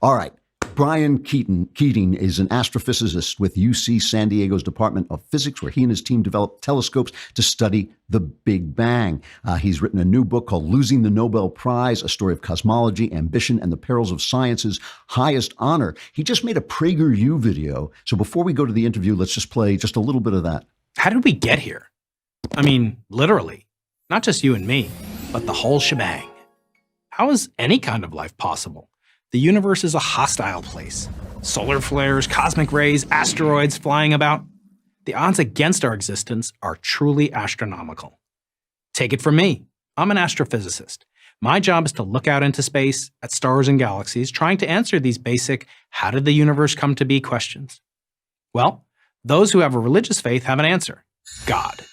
All right. Brian Keating is an astrophysicist with UC San Diego's Department of Physics, where he and his team developed telescopes to study the Big Bang. He's written a new book called Losing the Nobel Prize, a story of cosmology, ambition, and the perils of science's highest honor. He just made a PragerU video. So before we go to the interview, let's just play just a little bit of that. How did we get here? I mean, literally, not just you and me, but the whole shebang. How is any kind of life possible? The universe is a hostile place. Solar flares, cosmic rays, asteroids flying about. The odds against our existence are truly astronomical. Take it from me. I'm an astrophysicist. My job is to look out into space at stars and galaxies, trying to answer these basic, how did the universe come to be questions? Well, those who have a religious faith have an answer. God.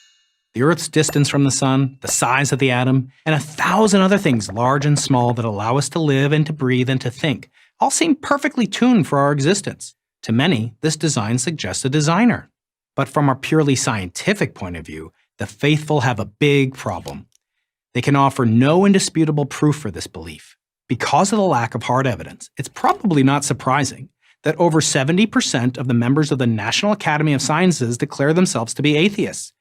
The Earth's distance from the sun, the size of the atom, and 1,000 other things large and small that allow us to live and to breathe and to think, all seem perfectly tuned for our existence. To many, this design suggests a designer. But from a purely scientific point of view, the faithful have a big problem. They can offer no indisputable proof for this belief. Because of the lack of hard evidence, it's probably not surprising that over 70% of the members of the National Academy of Sciences declare themselves to be atheists.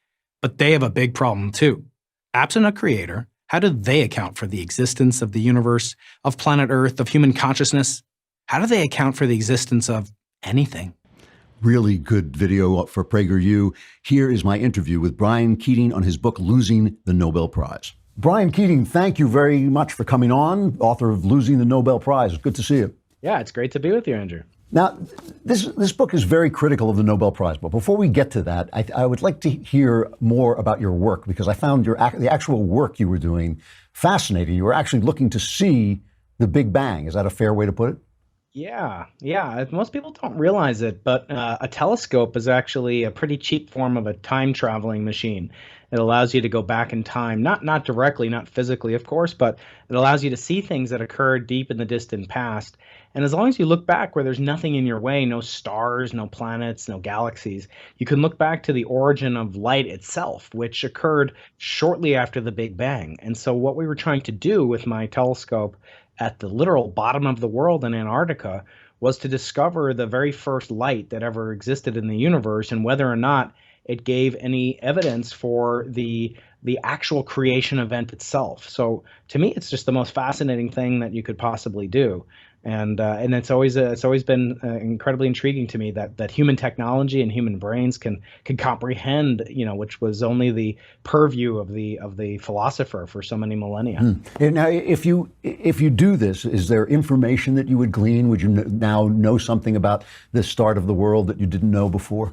But they have a big problem too. Absent a creator, how do they account for the existence of the universe, of planet Earth, of human consciousness? How do they account for the existence of anything? Really good video for PragerU. Here is my interview with Brian Keating on his book, Losing the Nobel Prize. Brian Keating, thank you very much for coming on, author of Losing the Nobel Prize. It's good to see you. Yeah, it's great to be with you, Andrew. Now, this book is very critical of the Nobel Prize, but before we get to that, I would like to hear more about your work, because I found the actual work you were doing fascinating. You were actually looking to see the Big Bang. Is that a fair way to put it? Yeah. Most people don't realize it, but a telescope is actually a pretty cheap form of a time-traveling machine. It allows you to go back in time, not directly, not physically, of course, but it allows you to see things that occurred deep in the distant past. And as long as you look back where there's nothing in your way, no stars, no planets, no galaxies, you can look back to the origin of light itself, which occurred shortly after the Big Bang. And so what we were trying to do with my telescope at the literal bottom of the world in Antarctica was to discover the very first light that ever existed in the universe, and whether or not it gave any evidence for the actual creation event itself. So to me, it's just the most fascinating thing that you could possibly do. And it's always been incredibly intriguing to me that human technology and human brains can comprehend, which was only the purview of the philosopher for so many millennia. Now, if you do this, is there information that you would glean? Would you now know something about the start of the world that you didn't know before?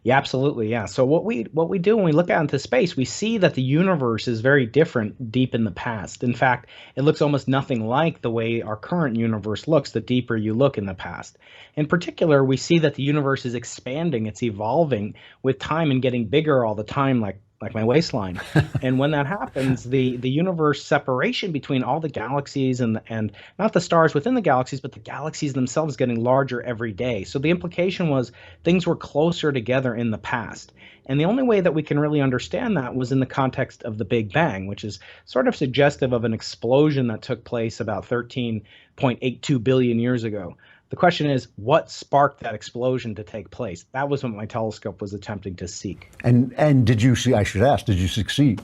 Yeah, absolutely. Yeah. So what we do when we look out into space, we see that the universe is very different deep in the past. In fact, it looks almost nothing like the way our current universe looks the deeper you look in the past. In particular, we see that the universe is expanding, it's evolving with time and getting bigger all the time, like my waistline. And when that happens, the universe separation between all the galaxies and not the stars within the galaxies, but the galaxies themselves getting larger every day. So the implication was things were closer together in the past. And the only way that we can really understand that was in the context of the Big Bang, which is sort of suggestive of an explosion that took place about 13.82 billion years ago. The question is, what sparked that explosion to take place? That was what my telescope was attempting to seek. And did you see? I should ask, did you succeed?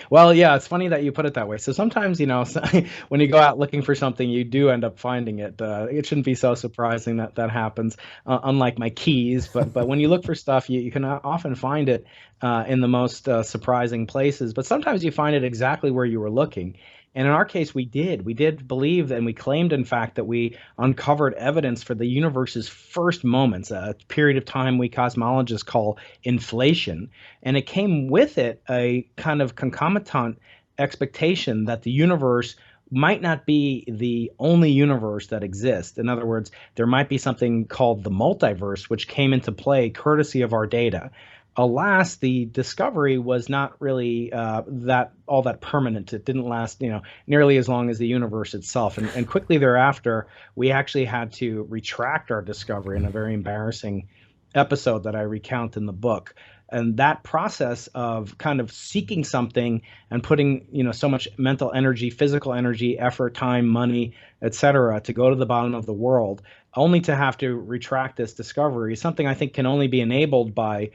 Well, yeah, it's funny that you put it that way. So sometimes, when you go out looking for something, you do end up finding it. It shouldn't be so surprising that happens, unlike my keys. But when you look for stuff, you can often find it in the most surprising places. But sometimes you find it exactly where you were looking. And in our case, we did. We did believe, and we claimed, in fact, that we uncovered evidence for the universe's first moments, a period of time we cosmologists call inflation. And it came with it a kind of concomitant expectation that the universe might not be the only universe that exists. In other words, there might be something called the multiverse, which came into play courtesy of our data. Alas, the discovery was not really all that permanent. It didn't last, nearly as long as the universe itself. And quickly thereafter, we actually had to retract our discovery in a very embarrassing episode that I recount in the book. and that process of kind of seeking something and putting, so much mental energy, physical energy, effort, time, money, etc., to go to the bottom of the world, only to have to retract this discovery is something I think can only be enabled by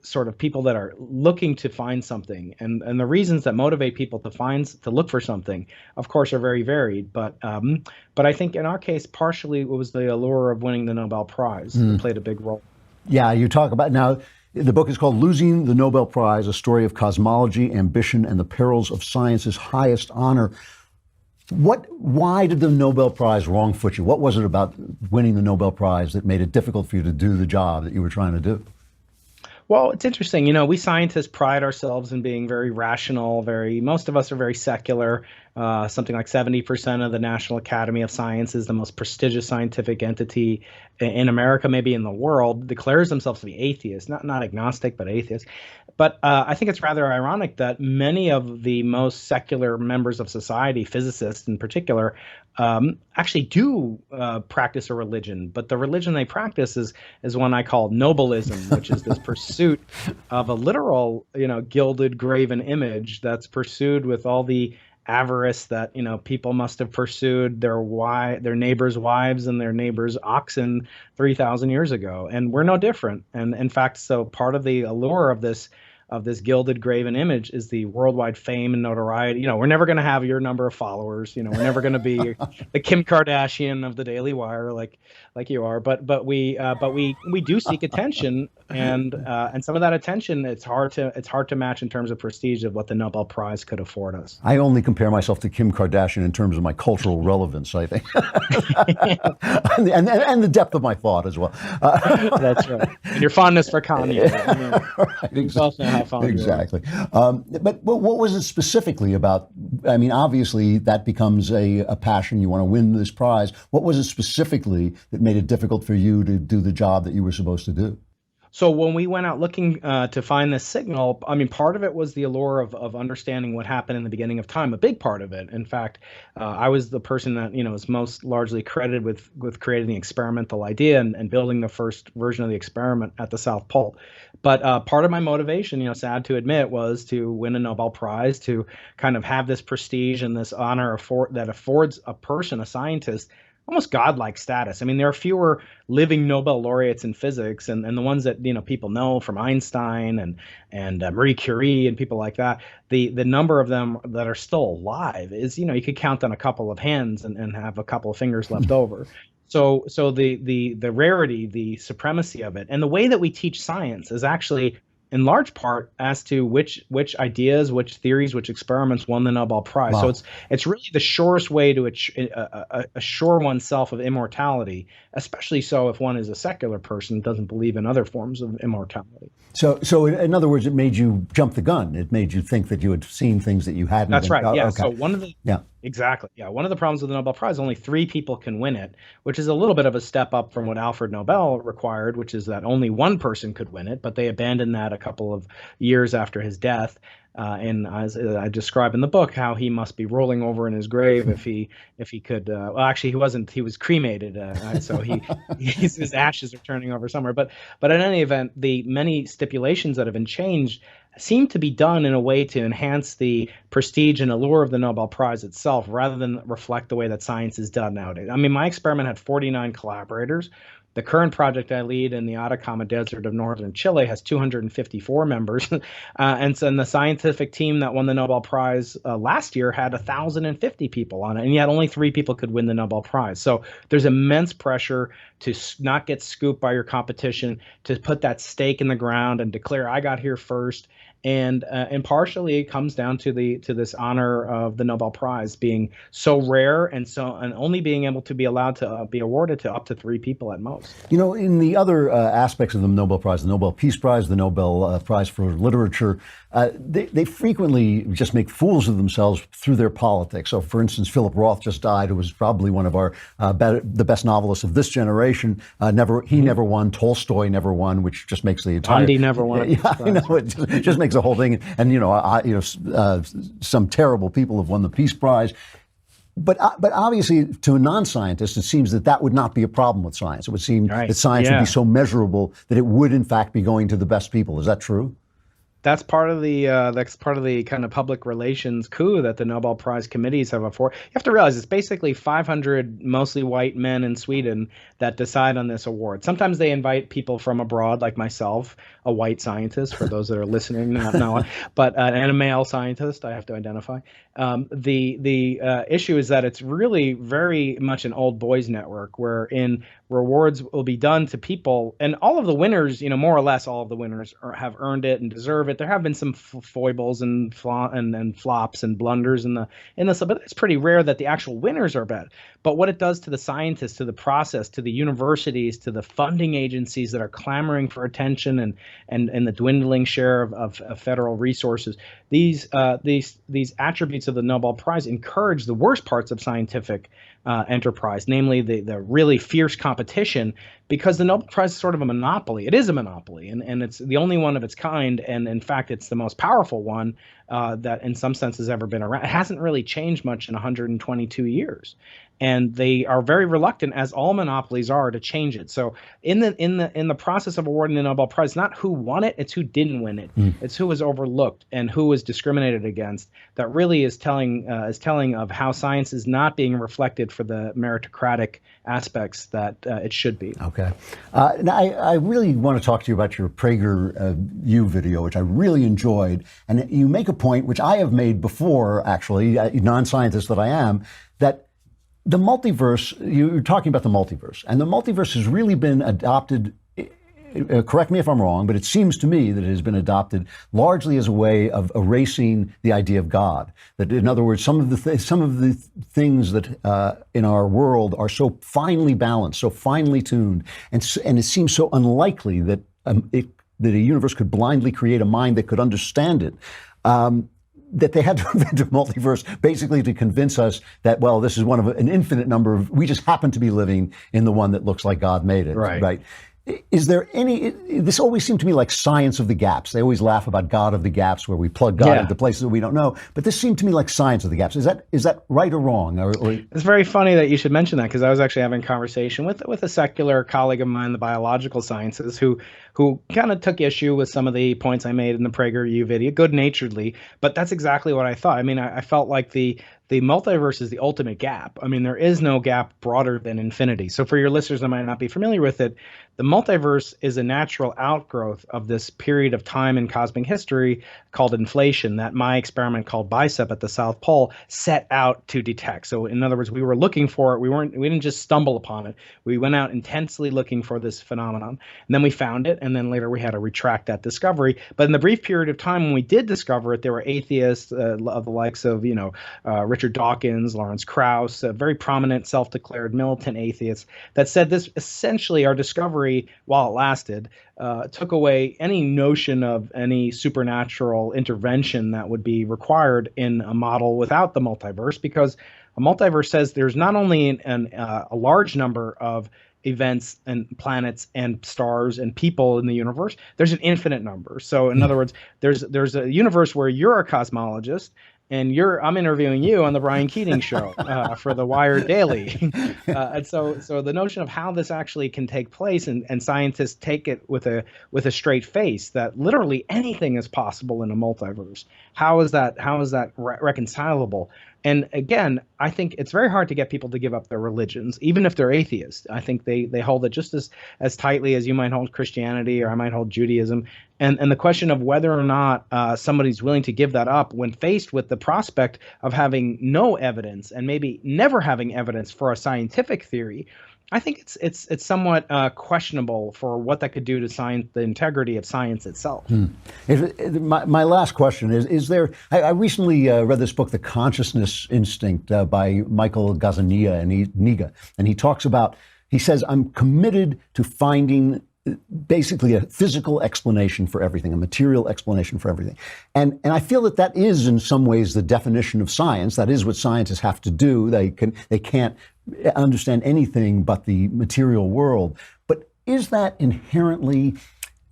sort of people that are looking to find something, and the reasons that motivate people to look for something, of course, are very varied. But I think in our case, partially it was the allure of winning the Nobel Prize that played a big role. Yeah, you talk about now. The book is called Losing the Nobel Prize, a story of cosmology, ambition, and the perils of science's highest honor. Why did the Nobel Prize wrong-foot you? What was it about winning the Nobel Prize that made it difficult for you to do the job that you were trying to do? Well, it's interesting. We scientists pride ourselves in being very rational, most of us are very secular. Something like 70% of the National Academy of Sciences, the most prestigious scientific entity in America, maybe in the world, declares themselves to be atheists, not agnostic, but atheists. But I think it's rather ironic that many of the most secular members of society, physicists in particular, actually do practice a religion. But the religion they practice is one I call Nobelism, which is this pursuit of a literal, gilded, graven image that's pursued with all the avarice that people must have pursued their neighbors' wives and their neighbors' oxen 3,000 years ago, and we're no different. And in fact, so part of the allure of this gilded graven image is the worldwide fame and notoriety. We're never going to have your number of followers. We're never going to be the Kim Kardashian of the Daily Wire like you are. But we do seek attention, and some of that attention it's hard to match in terms of prestige of what the Nobel Prize could afford us. I only compare myself to Kim Kardashian in terms of my cultural relevance, I think, and the depth of my thought as well. That's right. And your fondness for Kanye. Right, exactly. But what was it specifically about? I mean, obviously that becomes a passion. You want to win this prize. What was it specifically that made it difficult for you to do the job that you were supposed to do? So when we went out looking to find this signal, I mean, part of it was the allure of understanding what happened in the beginning of time. A big part of it, in fact, I was the person that is most largely credited with creating the experimental idea and building the first version of the experiment at the South Pole. But part of my motivation, sad to admit, was to win a Nobel Prize, to kind of have this prestige and this honor that affords a person, a scientist, almost godlike status. I mean, there are fewer living Nobel laureates in physics, and the ones that people know from Einstein and Marie Curie and people like that. The number of them that are still alive is you could count on a couple of hands and have a couple of fingers left over. So the rarity, the supremacy of it, and the way that we teach science is actually in large part as to which ideas, which theories, which experiments won the Nobel Prize. Wow. So it's really the surest way to assure oneself of immortality, especially so if one is a secular person and doesn't believe in other forms of immortality. So in other words, it made you jump the gun. It made you think that you had seen things that you hadn't. That's right. Yeah. Okay. So one of the exactly. Yeah. One of the problems with the Nobel Prize, only 3 people can win it, which is a little bit of a step up from what Alfred Nobel required, which is that only one person could win it. But they abandoned that a couple of years after his death. And as I describe in the book, how he must be rolling over in his grave if he could. Well, actually, he wasn't. He was cremated, so his ashes are turning over somewhere. But in any event, the many stipulations that have been changed seem to be done in a way to enhance the prestige and allure of the Nobel Prize itself, rather than reflect the way that science is done nowadays. I mean, my experiment had 49 collaborators. The current project I lead in the Atacama Desert of northern Chile has 254 members. And the scientific team that won the Nobel Prize last year had 1,050 people on it, and yet only 3 people could win the Nobel Prize. So there's immense pressure to not get scooped by your competition, to put that stake in the ground and declare, I got here first. And partially it comes down to this honor of the Nobel Prize being so rare and only being able to be allowed to be awarded to up to 3 people at most. In the other aspects of the Nobel Prize, the Nobel Peace Prize, the Nobel Prize for Literature, they frequently just make fools of themselves through their politics. So, for instance, Philip Roth just died, who was probably one of our the best novelists of this generation. He never won. Tolstoy never won, which just makes the entire. Gandhi never won. Yeah, it just makes the whole thing. And some terrible people have won the Peace Prize. But obviously, to a non-scientist, it seems that would not be a problem with science. It would seem that science would be so measurable that it would, in fact, be going to the best people. Is that true? That's part of the kind of public relations coup that the Nobel Prize committees have afforded. You have to realize it's basically 500 mostly white men in Sweden that decide on this award. Sometimes they invite people from abroad, like myself, a white scientist, for those that are listening, but and a male scientist, I have to identify. The issue is that it's really very much an old boys network, wherein rewards will be done to people, and all of the winners, more or less all of the winners have earned it and deserve it. There have been some foibles and flops and blunders in this, but it's pretty rare that the actual winners are bad. But what it does to the scientists, to the process, to the universities, to the funding agencies that are clamoring for attention and the dwindling share of federal resources, these attributes of the Nobel Prize encourage the worst parts of scientific enterprise, namely the really fierce competition, because the Nobel Prize is sort of a monopoly. It is a monopoly, and it's the only one of its kind, and in fact, it's the most powerful one that in some sense has ever been around. It hasn't really changed much in 122 years. And they are very reluctant, as all monopolies are, to change it. So in the process of awarding the Nobel Prize, not who won it, it's who didn't win it. It's who was overlooked and who was discriminated against. That really is telling of how science is not being reflected for the meritocratic aspects that it should be. Okay. Now I really want to talk to you about your PragerU video, which I really enjoyed. And you make a point, which I have made before, actually, non-scientist that I am, that the multiverse, you're talking about the multiverse, and the multiverse has really been adopted, correct me if I'm wrong, but it seems to me that it has been adopted largely as a way of erasing the idea of God. That, in other words, some of the things that in our world are so finely balanced, so finely tuned, and it seems so unlikely that that a universe could blindly create a mind that could understand it. That they had to invent a multiverse basically to convince us that, well, this is one of an infinite number of, we just happen to be living in the one that looks like God made it. Right. Is there this always seemed to me like science of the gaps. They always laugh about God of the gaps, where we plug God into places that we don't know. But this seemed to me like science of the gaps. Is that right or wrong? Or It's very funny that you should mention that, because I was actually having a conversation with a secular colleague of mine in the biological sciences who kind of took issue with some of the points I made in the PragerU video, good-naturedly. But that's exactly what I thought. I mean, I felt like the multiverse is the ultimate gap. I mean, there is no gap broader than infinity. So for your listeners that might not be familiar with it, the multiverse is a natural outgrowth of this period of time in cosmic history called inflation that my experiment called BICEP at the South Pole set out to detect. So in other words, we were looking for it. We didn't just stumble upon it. We went out intensely looking for this phenomenon. And then we found it, and then later we had to retract that discovery. But in the brief period of time when we did discover it, there were atheists of the likes of, Richard Dawkins, Lawrence Krauss, very prominent self-declared militant atheists that said this essentially, our discovery, while it lasted, took away any notion of any supernatural intervention that would be required in a model without the multiverse, because a multiverse says there's not only a large number of events and planets and stars and people in the universe, there's an infinite number. So in other words, there's a universe where you're a cosmologist and I'm interviewing you on the Brian Keating show for the Wired Daily. And so the notion of how this actually can take place, and scientists take it with a straight face, that literally anything is possible in a multiverse. How is that reconcilable? And again, I think it's very hard to get people to give up their religions, even if they're atheists. I think they hold it just as tightly as you might hold Christianity or I might hold Judaism. And the question of whether or not somebody's willing to give that up when faced with the prospect of having no evidence and maybe never having evidence for a scientific theory, I think it's somewhat questionable for what that could do to science, the integrity of science itself. My last question is there? I recently read this book, The Consciousness Instinct, by Michael Gazzaniga, and he talks about. He says, "I'm committed to finding basically a physical explanation for everything, a material explanation for everything." And I feel that is in some ways the definition of science. That is what scientists have to do. They can't understand anything but the material world. But is that inherently,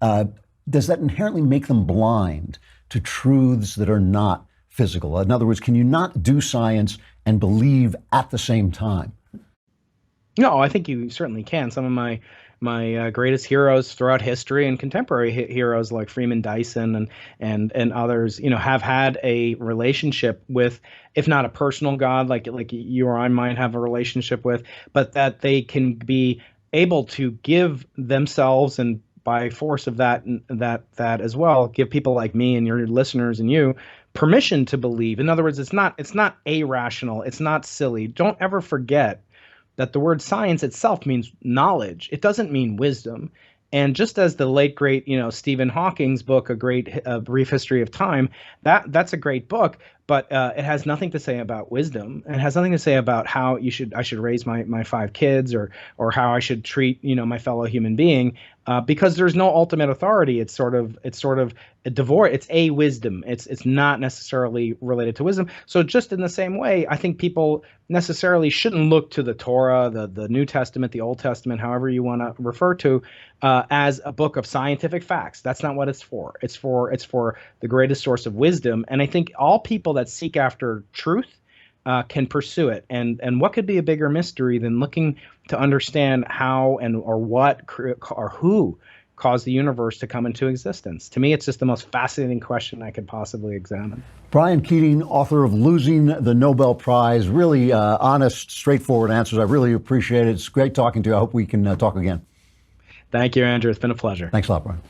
does that inherently make them blind to truths that are not physical? In other words, can you not do science and believe at the same time? No, I think you certainly can. Some of my greatest heroes throughout history and contemporary heroes like Freeman Dyson and others, have had a relationship with, if not a personal God like you or I might have a relationship with, but that they can be able to give themselves, and by force of that as well, give people like me and your listeners and you permission to believe. In other words, it's not irrational, it's not silly. Don't ever forget that the word science itself means knowledge. It doesn't mean wisdom. And just as the late great, Stephen Hawking's book, A Brief History of Time, that's a great book, but it has nothing to say about wisdom. It has nothing to say about how I should raise my 5 kids, or how I should treat my fellow human being, because there's no ultimate authority. It's sort of a divorce. It's a wisdom. It's not necessarily related to wisdom. So just in the same way, I think people necessarily shouldn't look to the Torah, the New Testament, the Old Testament, however you want to refer to, as a book of scientific facts. That's not what it's for. It's for the greatest source of wisdom. And I think all people that seek after truth can pursue it. And what could be a bigger mystery than looking to understand how or what or who caused the universe to come into existence? To me, it's just the most fascinating question I could possibly examine. Brian Keating, author of Losing the Nobel Prize. Really honest, straightforward answers. I really appreciate it. It's great talking to you. I hope we can talk again. Thank you, Andrew. It's been a pleasure. Thanks a lot, Brian.